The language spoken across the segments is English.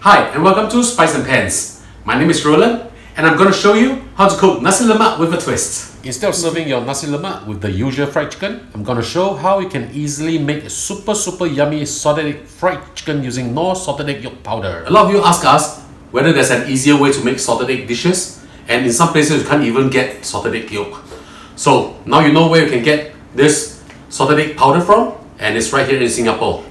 Hi and welcome to Spice and Pans. My name is Roland and I'm going to show you how to cook Nasi Lemak with a twist. Instead of serving your Nasi Lemak with the usual fried chicken, I'm going to show how you can easily make a super yummy salted egg fried chicken using Knorr salted egg yolk powder. A lot of you ask us whether there's an easier way to make salted egg dishes, and in some places you can't even get salted egg yolk. So now you know where you can get this salted egg powder from, and it's right here in Singapore,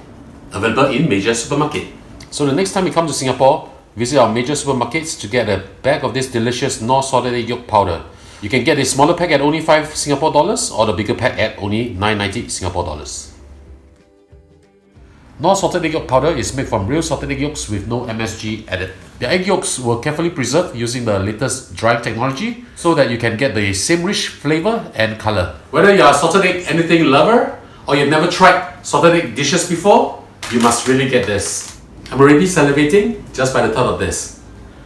available in major supermarket. So the next time you come to Singapore, visit our major supermarkets to get a bag of this delicious Knorr salted egg yolk powder. You can get the smaller pack at only 5 Singapore dollars or the bigger pack at only 9.90 Singapore dollars. Knorr salted egg yolk powder is made from real salted egg yolks with no MSG added. The egg yolks were carefully preserved using the latest drying technology so that you can get the same rich flavor and color. Whether you are a salted egg anything lover or you've never tried salted egg dishes before, you must really get this. I'm already salivating just by the thought of this.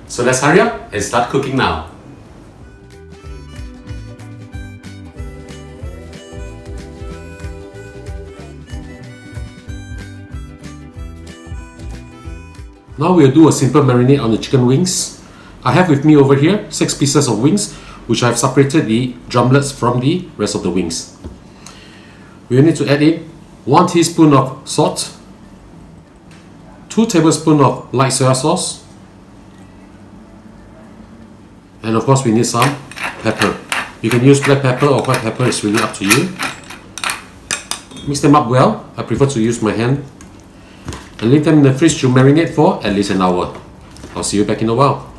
So let's hurry up and start cooking now. Now we'll do a simple marinade on the chicken wings. I have with me over here 6 pieces of wings, which I have separated the drumlets from the rest of the wings. We will need to add in 1 teaspoon of salt, 2 tablespoons of light soya sauce, and of course we need some pepper. You can use black pepper or white pepper, it's really up to you. Mix them up well. I prefer to use my hand. And leave them in the fridge to marinate for at least an hour. I'll see you back in a while.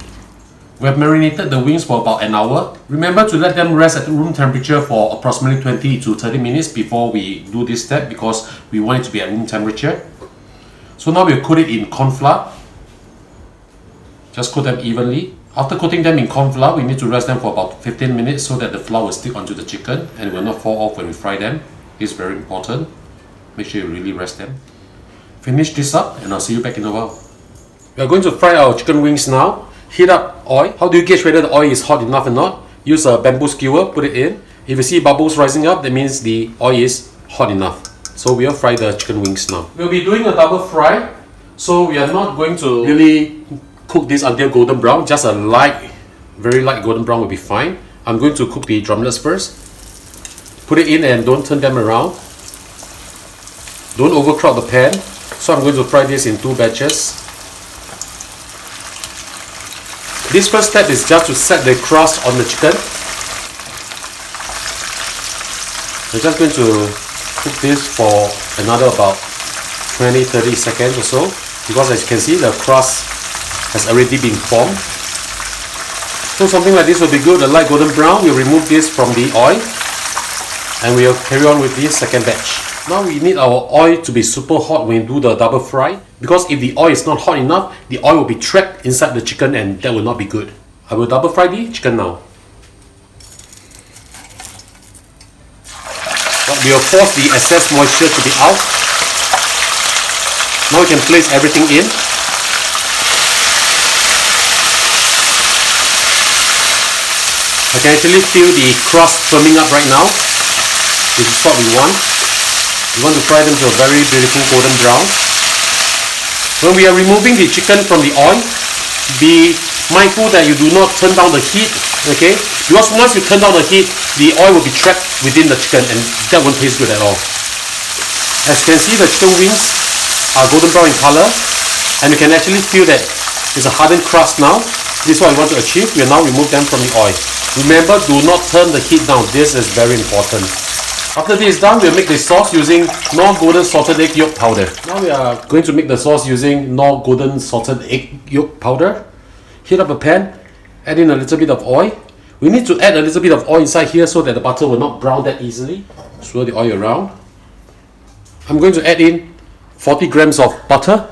We have marinated the wings for about an hour. Remember to let them rest at room temperature for approximately 20 to 30 minutes before we do this step, because we want it to be at room temperature. So now we'll coat it in corn flour. Just coat them evenly. After coating them in corn flour, we need to rest them for about 15 minutes so that the flour will stick onto the chicken and will not fall off when we fry them. It's very important. Make sure you really rest them. Finish this up and I'll see you back in a while. We are going to fry our chicken wings now. Heat up oil. How do you gauge whether the oil is hot enough or not? Use a bamboo skewer, put it in. If you see bubbles rising up, that means the oil is hot enough. So we'll fry the chicken wings now. We'll be doing a double fry, so we are not going to really cook this until golden brown. Just a light, very light golden brown will be fine. I'm going to cook the drumlets first. Put it in and don't turn them around. Don't overcrowd the pan. So I'm going to fry this in 2 batches. This first step is just to set the crust on the chicken. We're just going to cook this for another about 20-30 seconds or so, because as you can see the crust has already been formed. So something like this will be good, a light golden brown. We'll remove this from the oil and we'll carry on with the second batch. Now we need our oil to be super hot when we do the double fry, because if the oil is not hot enough, the oil will be trapped inside the chicken and that will not be good. I will double fry the chicken now. We'll force the excess moisture to be out. Now we can place everything in. I can actually feel the crust firming up right now, which is what we want. You want to fry them to a very beautiful golden brown. When we are removing the chicken from the oil, be mindful that you do not turn down the heat, okay? Because once you turn down the heat, the oil will be trapped within the chicken and that won't taste good at all. As you can see, the chicken wings are golden brown in color, and you can actually feel that it's a hardened crust now. This is what we want to achieve. We will now remove them from the oil. Remember, do not turn the heat down. This is very important. After this is done, we'll make the sauce using Knorr golden salted egg yolk powder. Now we are going to make the sauce using Knorr golden salted egg yolk powder. Heat up a pan, add in a little bit of oil. We need to add a little bit of oil inside here so that the butter will not brown that easily. Swirl the oil around. I'm going to add in 40 grams of butter,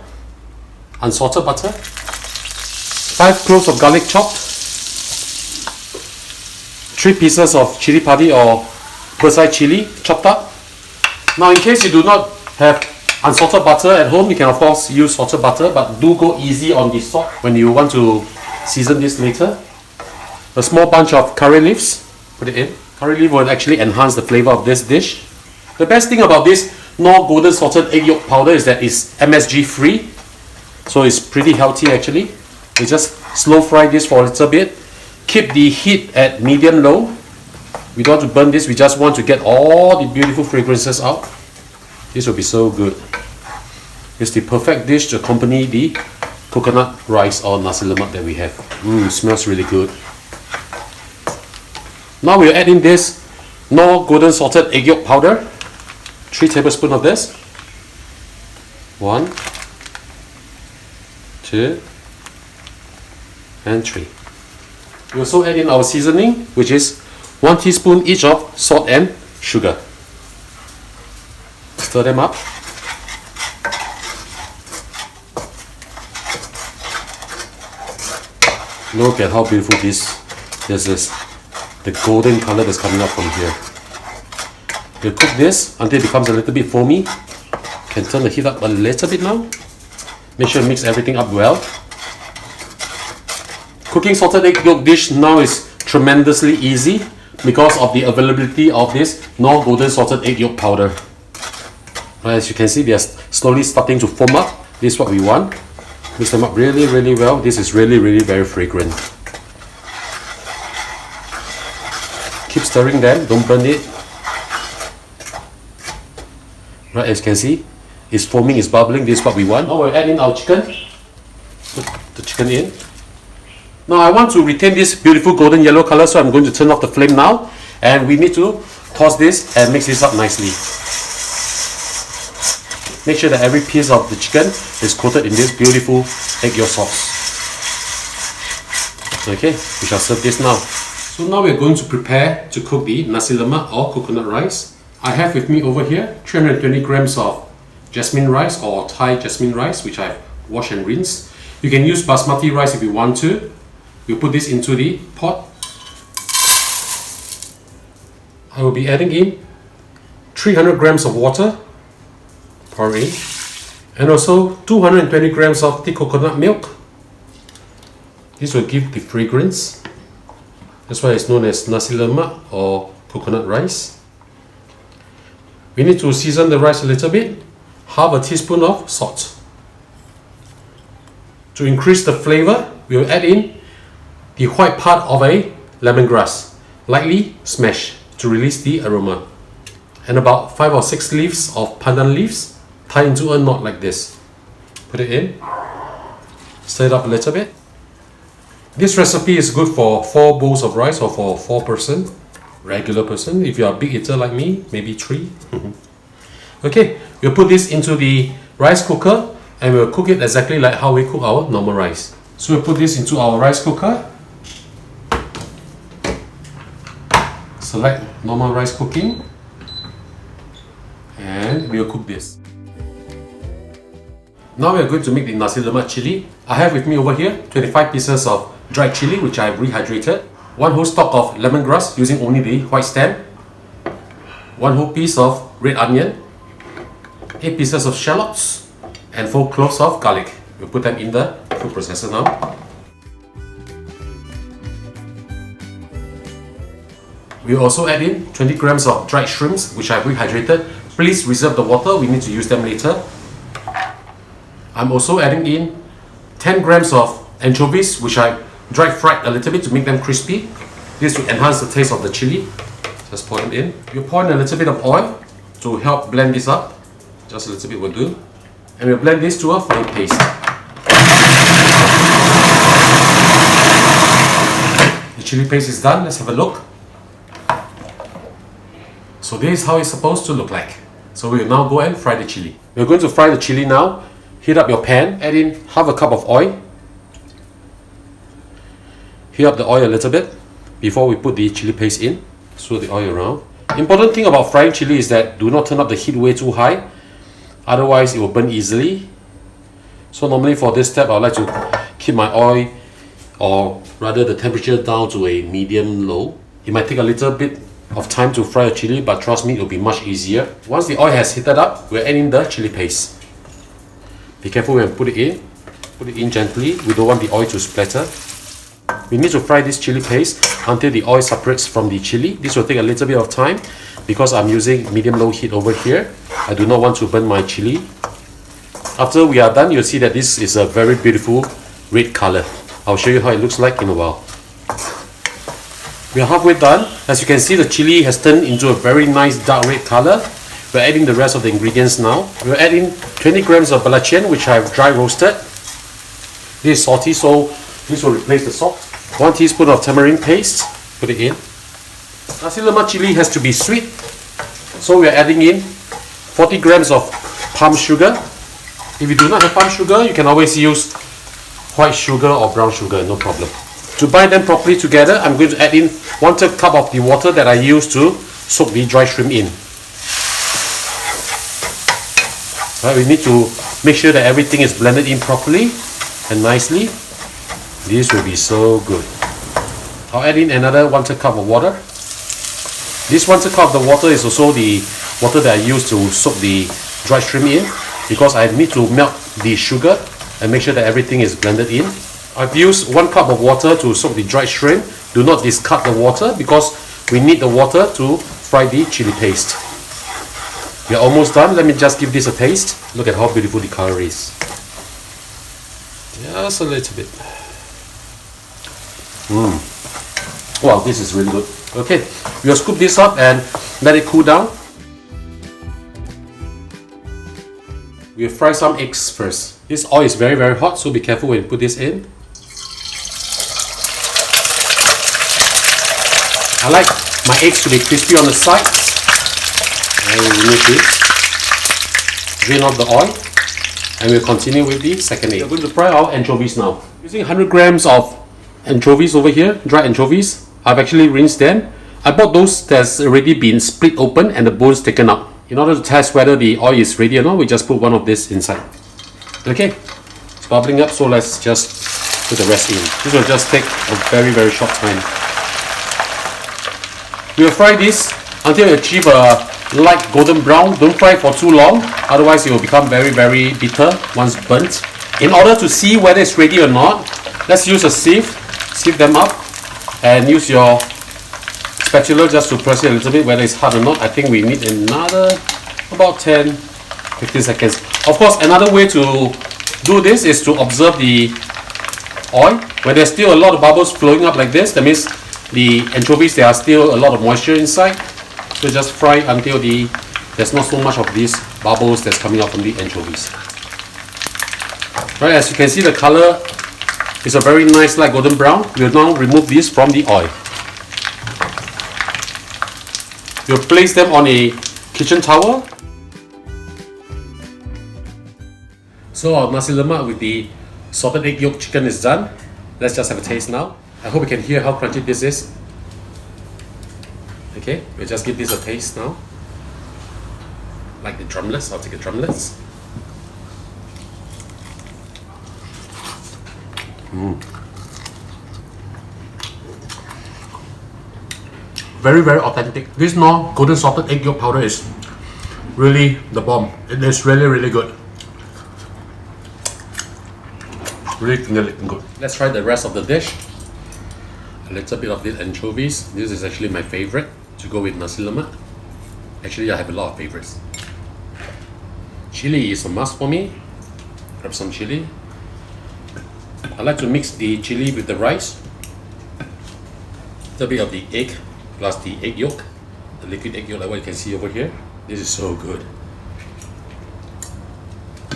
unsalted butter, 5 cloves of garlic chopped, 3 pieces of chilli padi or Persai chili chopped up. Now in case you do not have unsalted butter at home, you can of course use salted butter, but do go easy on the salt when you want to season this later. A small bunch of curry leaves, put it in. Curry leaf will actually enhance the flavor of this dish. The best thing about this Knorr golden salted egg yolk powder is that it's MSG free. so it's pretty healthy actually. We just slow fry this for a little bit. Keep the heat at medium low. We don't want to burn this, we just want to get all the beautiful fragrances out. This will be so good. It's the perfect dish to accompany the coconut rice or nasi lemak that we have. Smells really good. Now we'll add in this Knorr golden salted egg yolk powder. 3 tablespoons of this. 1, 2, and 3. We also add in our seasoning, which is 1 teaspoon each of salt and sugar. Stir them up. Look at how beautiful this is. The golden color that's coming up from here. We'll cook this until it becomes a little bit foamy. Can turn the heat up a little bit now. Make sure you mix everything up well. Cooking salted egg yolk dish now is tremendously easy because of the availability of this Knorr golden salted egg yolk powder. As you can see, they are slowly starting to foam up. This is what we want. Mix them up really, really well. This is really, really very fragrant. Keep stirring them, don't burn it. Right, as you can see, it's foaming, it's bubbling. This is what we want. Now we'll add in our chicken. Put the chicken in. Now I want to retain this beautiful golden yellow color, so I'm going to turn off the flame now. And we need to toss this and mix this up nicely. Make sure that every piece of the chicken is coated in this beautiful egg yolk sauce. Okay, we shall serve this now. So now we're going to prepare to cook the nasi lemak or coconut rice. I have with me over here 320 grams of jasmine rice or Thai jasmine rice, which I've washed and rinsed. You can use basmati rice if you want to. We'll put this into the pot. I will be adding in 300 grams of water, pour in, and also 220 grams of thick coconut milk. This will give the fragrance. That's why it's known as nasi lemak or coconut rice. We need to season the rice a little bit. Half a teaspoon of salt. To increase the flavor, we will add in the white part of a lemongrass, lightly smashed to release the aroma, and about 5 or 6 leaves of pandan leaves tied into a knot like this. Put it in, stir it up a little bit. This recipe is good for 4 bowls of rice or for 4 person, regular person. If you are a big eater like me, maybe 3. Okay, we'll put this into the rice cooker and we'll cook it exactly like how we cook our normal rice. So we'll put this into our rice cooker. Select normal rice cooking and we'll cook this. Now we're going to make the nasi lemak chili. I have with me over here 25 pieces of dried chili which I have rehydrated, 1 whole stalk of lemongrass using only the white stem, 1 whole piece of red onion, 8 pieces of shallots, and 4 cloves of garlic. We'll put them in the food processor now. We'll also add in 20 grams of dried shrimps which I've rehydrated. Please reserve the water, we need to use them later. I'm also adding in 10 grams of anchovies which I dry fried a little bit to make them crispy. This will enhance the taste of the chili. Just pour it in. You pour in a little bit of oil to help blend this up. Just a little bit will do. And we'll blend this to a fine paste. The chili paste is done. Let's have a look. So this is how it's supposed to look like. So we will now go and fry the chili. We're going to fry the chili now. Heat up your pan, add in half a cup of oil. Heat up the oil a little bit before we put the chili paste in. Swirl the oil around. Important thing about frying chili is that do not turn up the heat way too high. Otherwise it will burn easily. So normally for this step I would like to keep my oil, or rather the temperature, down to a medium low. It might take a little bit of time to fry a chili, but trust me, it will be much easier. Once the oil has heated up, we'll add in the chili paste. Be careful when you put it in. Put it in gently. We don't want the oil to splatter. We need to fry this chili paste until the oil separates from the chili. This will take a little bit of time because I'm using medium-low heat over here. I do not want to burn my chili. After we are done, you'll see that this is a very beautiful red color. I'll show you how it looks like in a while. We are halfway done. As you can see, the chili has turned into a very nice dark red color. We're adding the rest of the ingredients now. We're adding 20 grams of belacan, which I have dry roasted. This is salty, so this will replace the salt. 1 teaspoon of tamarind paste. Put it in. Nasi Lemak chili has to be sweet, so we're adding in 40 grams of palm sugar. If you do not have palm sugar, you can always use white sugar or brown sugar, no problem. To bind them properly together, I'm going to add in 1/3 cup of the water that I used to soak the dry shrimp in. Right, we need to make sure that everything is blended in properly and nicely. This will be so good. I'll add in another 1/3 cup of water. This 1/3 cup of the water is also the water that I used to soak the dry shrimp in, because I need to melt the sugar and make sure that everything is blended in. I've used 1 cup of water to soak the dried shrimp. Do not discard the water because we need the water to fry the chili paste. We are almost done. Let me just give this a taste. Look at how beautiful the color is. Just a little bit. Wow, this is really good. Okay, we'll scoop this up and let it cool down. We'll fry some eggs first. This oil is very hot, so be careful when you put this in. I like my eggs to be crispy on the sides. And we remove this. Drain off the oil. And we'll continue with the second egg. We're going to fry our anchovies now. Using 100 grams of anchovies over here, dried anchovies. I've actually rinsed them. I bought those that's already been split open and the bones taken out. In order to test whether the oil is ready or not, we just put one of this inside. Okay, it's bubbling up, so let's just put the rest in. This will just take a very short time. We will fry this until you achieve a light golden brown. Don't fry it for too long, otherwise it will become very bitter once burnt. In order to see whether it's ready or not, let's use a sieve, sieve them up, and use your spatula just to press it a little bit whether it's hard or not. I think we need another about 10-15 seconds. Of course, another way to do this is to observe the oil. When there's still a lot of bubbles flowing up like this, that means the anchovies, there are still a lot of moisture inside. So just fry until there's not so much of these bubbles that's coming out from the anchovies. Right, as you can see, the color is a very nice light golden brown. We'll now remove this from the oil. We'll place them on a kitchen towel. So our Nasi Lemak with the salted egg yolk chicken is done. Let's just have a taste now. I hope you can hear how crunchy this is. Okay, we'll just give this a taste now. Like the drumlets, I'll take the drumlets. Very authentic. This Knorr golden salted egg yolk powder is really the bomb. It is really good. Really finger-licking good. Let's try the rest of the dish. A little bit of the anchovies. This is actually my favorite to go with Nasi Lemak. Actually, I have a lot of favorites. Chili is a must for me. Grab some chili. I like to mix the chili with the rice. A little bit of the egg plus the egg yolk, the liquid egg yolk, like what you can see over here. This is so good.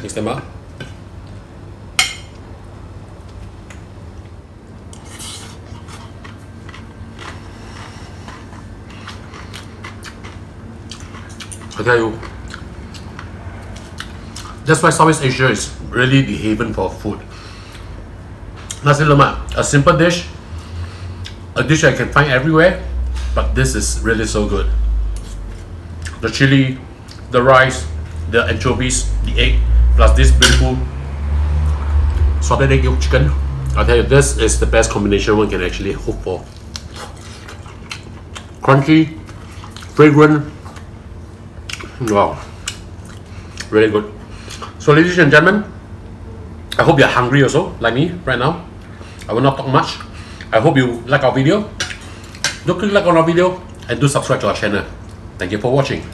Mix them up. I tell you, that's why Southeast Asia is really the haven for food. Nasi Lemak, a simple dish, a dish I can find everywhere, but this is really so good. The chili, the rice, the anchovies, the egg, plus this beautiful salted egg yolk chicken. I tell you, this is the best combination one can actually hope for. Crunchy, fragrant. Wow, really good. So ladies and gentlemen, I hope you're hungry also like me right now. I will not talk much. I hope you like our video. Do click like on our video and do subscribe to our channel. Thank you for watching.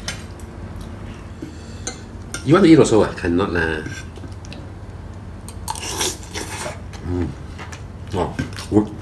You want to eat also? Cannot lah. Oh, good.